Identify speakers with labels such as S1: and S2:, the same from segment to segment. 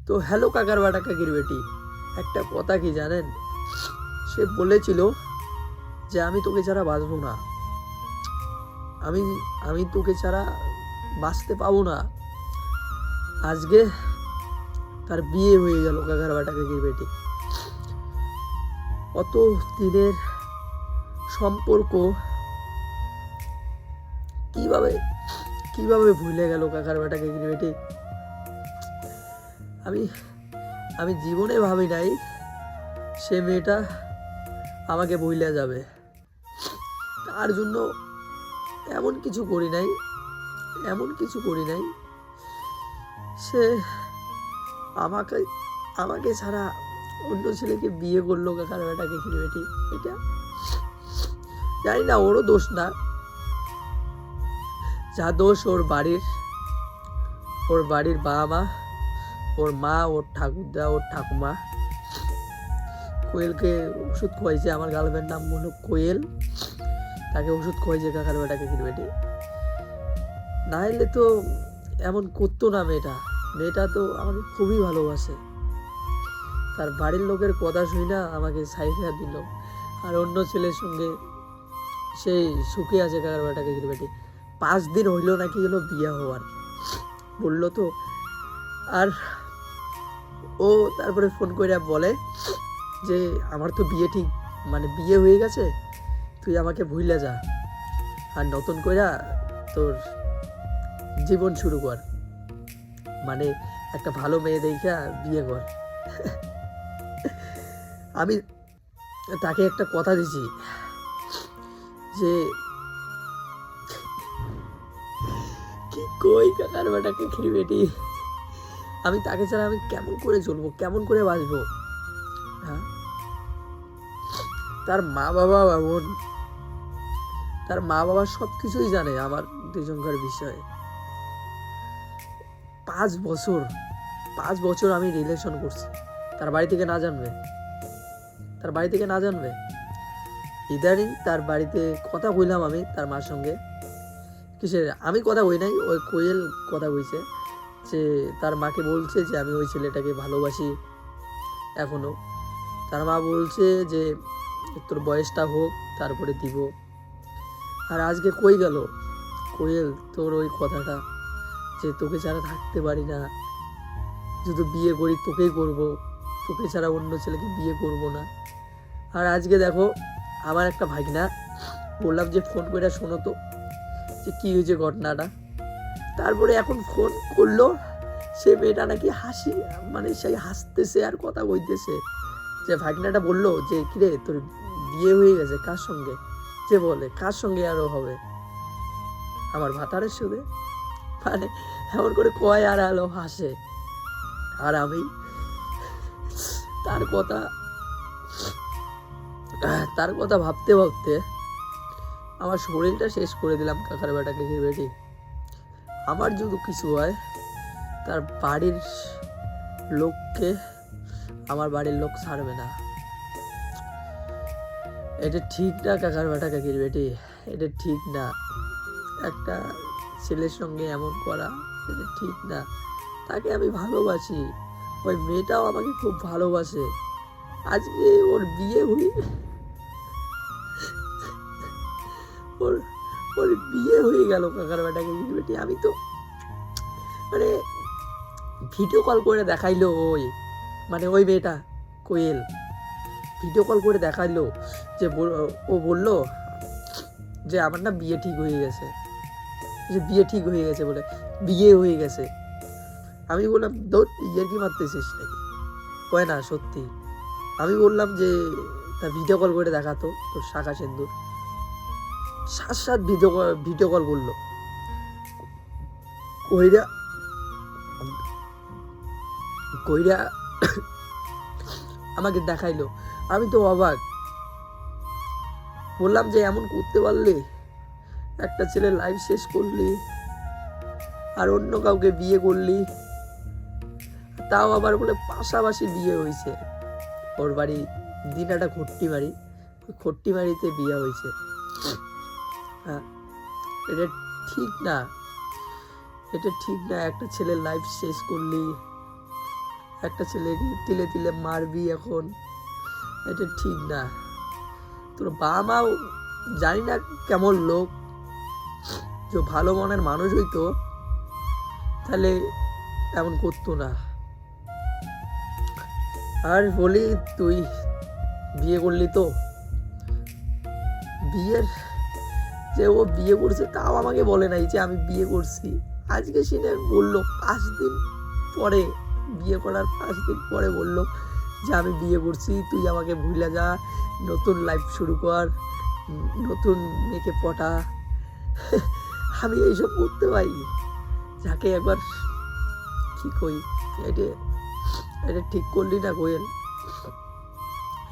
S1: তো হ্যালো কাকার বাটা কাকির বেটি, একটা কথা কি জানেন, সে বলেছিল যে আমি তোকে ছাড়া বাঁচবো না, আমি আমি তোকে ছাড়া বাঁচতে পাবো না। আজকে তার বিয়ে হয়ে গেল কাকার বাটা কাকির বেটি। অত দিনের সম্পর্ক কিভাবে কিভাবে ভুলে গেল কাকার বাটা কাকির বেটি। আমি আমি জীবনে ভাবি নাই সে মেয়েটা আমাকে ভুলে যাবে। তার জন্য এমন কিছু করি নাই সে আমাকে আমাকে ছাড়া অন্য ছেলেকে বিয়ে করলো কাকার বেটাকে বেটি। এটা জানি না, ওরও দোষ না, যা দোষ ওর বাড়ির বাবা মা, ওর মা, ওর ঠাকুরদা, ওর ঠাকুমা। কোয়েলকে ওষুধ খোয়াইছে, আমার গার্লফ্রেন্ড নাম হলো কোয়েল, তাকে ওষুধ খোয়াইছে কাকার বেটাকে বেটি। না হলে তো এমন করতো না। মেয়েটা তো আমাকে খুবই ভালোবাসে। তার বাড়ির লোকের কথা শুই না আমাকে সাইডে দিল, আর অন্য ছেলের সঙ্গে সেই সুখে আছে কাকার বেটাকে বেটি। 5 দিন হইল নাকি হলো বিয়ে হওয়ার, বললো তো। আর ও তারপরে ফোন করে বলে যে আমার তো বিয়ে হয়ে গেছে, তুই আমাকে ভুলে যা, আর নতুন কইরা তোর জীবন শুরু কর, মানে একটা ভালো মেয়ে দেখা বিয়ে কর। আমি তাকে একটা কথা দিছি যে কি কই কাকার বেটাকে বেটি, আমি তাকে ছাড়া আমি কেমন করে চলবো, কেমন করে বাঁচবো। হ্যাঁ, তার মা বাবা সবকিছুই জানে আমার দুজনকার বিষয়ে। 5 বছর আমি রিলেশন করছি, তার বাড়ি থেকে না জানবে। ইদানিং তার বাড়িতে কথা কইলাম আমি তার মার সঙ্গে। কিসের আমি কথা কই নাই, ওই কোয়েল কথা কইছে যে তার মাকে বলছে যে আমি ওই ছেলেটাকে ভালোবাসি এখনো। তার মা বলছে যে তোর বয়সটা হোক তারপরে দিব। আর আজকে কই গেল কোয়েল তোর ওই কথাটা যে তোকে ছাড়া থাকতে পারি না, যদি বিয়ে করি তোকেই করব, তোকে ছাড়া অন্য ছেলেকে বিয়ে করব না। আর আজকে দেখো আমার একটা ভাগনা, বললাম যে ফোন করে শোনো তো যে কী হয়েছে ঘটনাটা। তারপরে এখন ফোন করলো, সে মেয়েটা নাকি মানে সেই হাসতেছে আর কথা কইতেছে। যে ভাগনাটা বললো যে কিরে তোর বিয়ে হয়ে গেছে, কার সঙ্গে? যে বলে কার সঙ্গে আরো হবে, আমার ভাতারের সাথে। মানে এমন করে কয় আর আলো হাসে। আর আমি তার কথা ভাবতে ভাবতে আমার শরীরটা শেষ করে দিলাম কাকার বেটাকে বেটি। আমার যদি কিছু হয় তার বাড়ির লোককে আমার বাড়ির লোক ছাড়বে না। এটা ঠিক না কাকার বেটা কাকির বেটি, এটা ঠিক না। একটা ছেলের সঙ্গে এমন করা এটা ঠিক না। তাকে আমি ভালোবাসি, ওই মেয়েটাও আমাকে খুব ভালোবাসে। আজকে ওর বিয়ে হয়ে গেল কাকার বেটা কাকির বেটি। আমি তো মানে ভিডিও কল করে দেখাইলো ওই মেয়েটা কোয়েল ভিডিও কল করে দেখাইলো যে ও বললো যে আমার না বিয়ে ঠিক হয়ে গেছে, বলে বিয়ে হয়ে গেছে। আমি বললাম ইয়ে কি মারতেছিস নাকি? কয় না সত্যি। আমি বললাম যে তা ভিডিও কল করে দেখাতো তোর শাখা সিন্দুর। 7 ভিডিও কল করলো, কইরা আমাকে দেখাইলো। আমি তো অবাক, বললাম যে এমন করতে পারলি, একটা ছেলের লাইফ শেষ করলি আর অন্য কাউকে বিয়ে করলি, তাও আবার বলে পাশাপাশি বিয়ে হয়েছে। ওর বাড়ি দিনাটা খট্টিমারিতে বিয়ে হয়েছে। হ্যাঁ, এটা ঠিক না, একটা ছেলের লাইফ শেষ করলি, একটা ছেলেকে তিলে তিলে মারবি এখন, এটা ঠিক না। তোর বাবা মাও জানি না কেমন লোক, যে ভালো মনের মানুষ হইতো তাহলে এমন করতো না। আর বলি, তুই বিয়ে করলি তো, বিয়ের যে ও বিয়ে করছে তাও আমাকে বলে নাই যে আমি বিয়ে করছি। আজকে সিনে বললো 5 দিন পরে, বিয়ে করার 5 দিন পরে বললো যে আমি বিয়ে করছি, তুই আমাকে ভুলে যা, নতুন লাইফ শুরু কর, নতুন মেয়েকে পটা। আমি এইসব করতে পারি? যাকে একবার কি কই, এটা এটা ঠিক করলি না কোয়েল,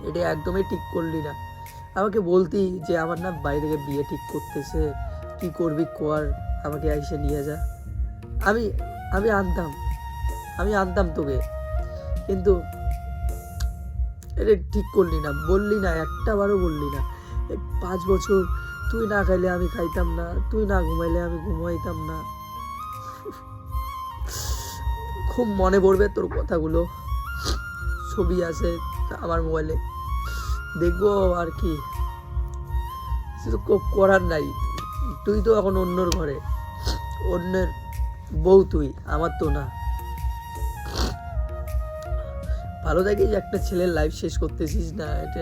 S1: এটা একদমই ঠিক করলি না। আমাকে বলতি যে আমার না বাড়ি থেকে বিয়ে ঠিক করতেছে, কি করবি কর, আমাকে এসে নিয়ে যা, আমি আমি আনতাম, আমি আনতাম তোকে। কিন্তু এটা ঠিক করলি না, বললি না, একটা বারও বললি না। 5 বছর তুই না খাইলে আমি খাইতাম না, তুই না ঘুমাইলে আমি ঘুমাইতাম না। খুব মনে পড়বে তোর কথাগুলো, ছবি আছে আমার মোবাইলে, দেখবো। আর কি কিছু করার নাই, তুই তো এখন অন্যর ঘরে, অন্যের বউ তুই, আমার তো না। ভালো থাকিস, একটা ছেলের লাইফ শেষ করতেছিস না, এটা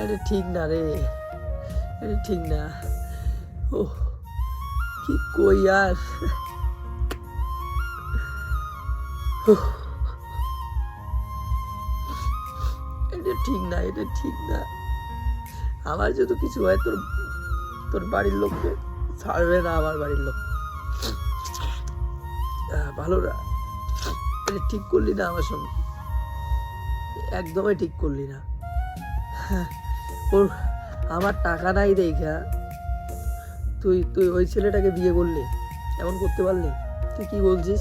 S1: এটা ঠিক না রে, এটা ঠিক না। ও কি কই আর, এটা ঠিক না, এটা ঠিক না। আমার যদি কিছু হয় তোর তোর বাড়ির লোককে ছাড়বে না, আমার বাড়ির লোক ভালো না। এটা ঠিক করলি না আমার সঙ্গে, একদমই ঠিক করলি না। ওর আমার টাকা নাই দেখা তুই তুই ওই ছেলেটাকে বিয়ে করলি, এমন করতে পারলি? তুই কি বলছিস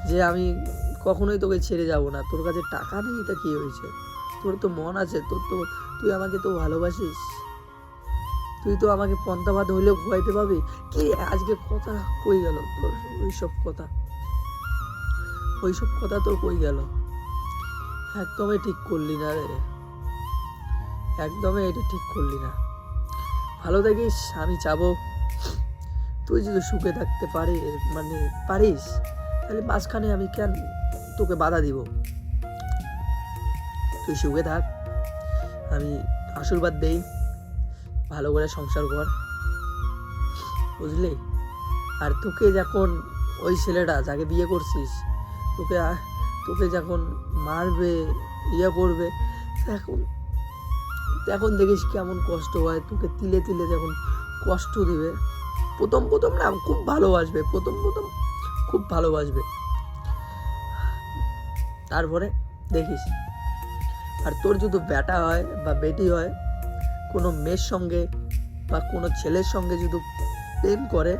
S1: যে আমি কখনোই তোকে ছেড়ে যাব না, তোর কাছে টাকা নেই, তা কি হয়েছে? তোর তো মন আছে, তোর তো, তুই আমাকে তো ভালোবাসিস, তুই তো আমাকে পন্থা ভাত হইলেও খোয়াইতে পাবি। কি আজকে কথা কই গেল তোর? ওইসব কথা, ওইসব কথা তোর কই গেল? একদমই ঠিক করলি না রে, একদমই এটা ঠিক করলি না। ভালো থাকিস, আমি চাবো তুই যদি সুখে থাকতে মানে পারিস, তাহলে মাঝখানে আমি কেন তোকে বাধা দিব? তুই সুখে থাক, আমি আশীর্বাদ দেই, ভালো করে সংসার কর, বুঝলি? আর তোকে যখন ওই ছেলেটা যাকে বিয়ে করছিস তোকে তোকে যখন মারবে, ইয়ে করবে, এখন এখন দেখিস কেমন কষ্ট হয়, তোকে তিলে তিলে যখন কষ্ট দিবে, প্রথম প্রথম না খুব ভালোবাসবে, প্রথম প্রথম খুব ভালোবাসবে, তারপরে দেখিস। আর তোর যদি বেটা হয় বা বেটি হয়, কোনো মেয়ের সঙ্গে বা কোনো ছেলের সঙ্গে যদি প্রেম করে,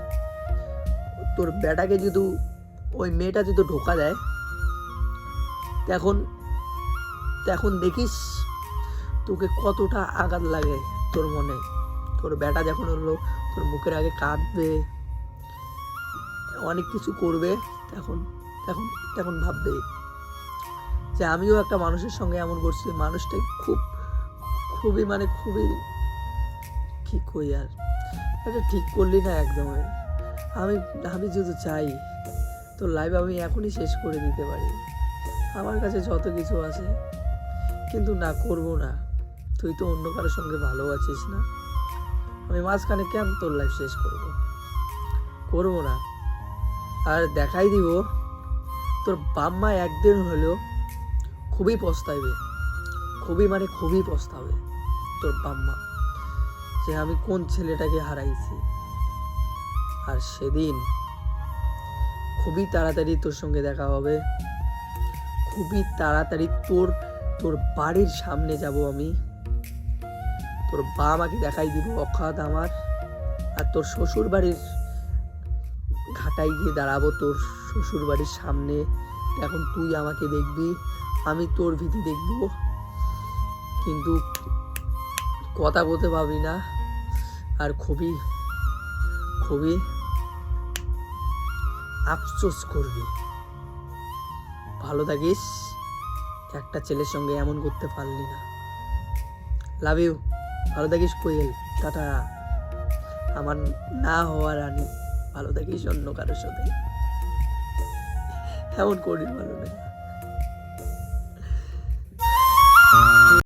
S1: তোর বেটাকে যদি ওই মেয়েটা যদি ঢোকা দেয়, তখন তখন দেখিস তোকে কতটা আঘাত লাগে তোর মনে। তোর বেটা যখন হলো তোর মুখের আগে কাঁদবে, অনেক কিছু করবে, তখন তখন তখন ভাববে যে আমিও একটা মানুষের সঙ্গে এমন করছি, মানুষটা খুবই মানে খুবই কি কই আর, এটা ঠিক করলি না একদমই। আমি আমি যদি চাই তোর লাইফ আমি এখনই শেষ করে দিতে পারি, আমার কাছে যত কিছু আছে, কিন্তু না, করব না। তুই তো অন্য কারোর সঙ্গে ভালো আছিস না, আমি মাঝখানে কেন তোর লাইফ শেষ করব না। আর দেখাই দিব তোর বাম্মা একদিন হলেও খুবই পস্তাইবে, খুবই মানে খুবই পস্তাবে তোর বাম্মা, যে আমি কোন ছেলেটাকে হারাইছি। আর সেদিন খুবই তাড়াতাড়ি তোর সঙ্গে দেখা হবে, খুবই তাড়াতাড়ি তোর তোর বাড়ির সামনে যাব আমি, তোর বাবা মাকে দেখাই দিব অখাত আমার, আর তোর শ্বশুর বাড়ির ঘাটায় গিয়ে দাঁড়াবো, তোর শ্বশুর বাড়ির সামনে। এখন তুই আমাকে দেখবি, আমি তোর ভীতি দেখব, কিন্তু কথা বলতে পারবি না, আর খুবই খুবই আফসোস করবি, ভালো থাকিস, একটা ছেলের সঙ্গে এমন করতে পারলি না। লাভ ইউ, ভালো থাকিস কোয়েল, টাটা। আমার না হওয়া রানী, ভালো থাকিস অন্য কারোর সাথে, এমন করিস ভালো না।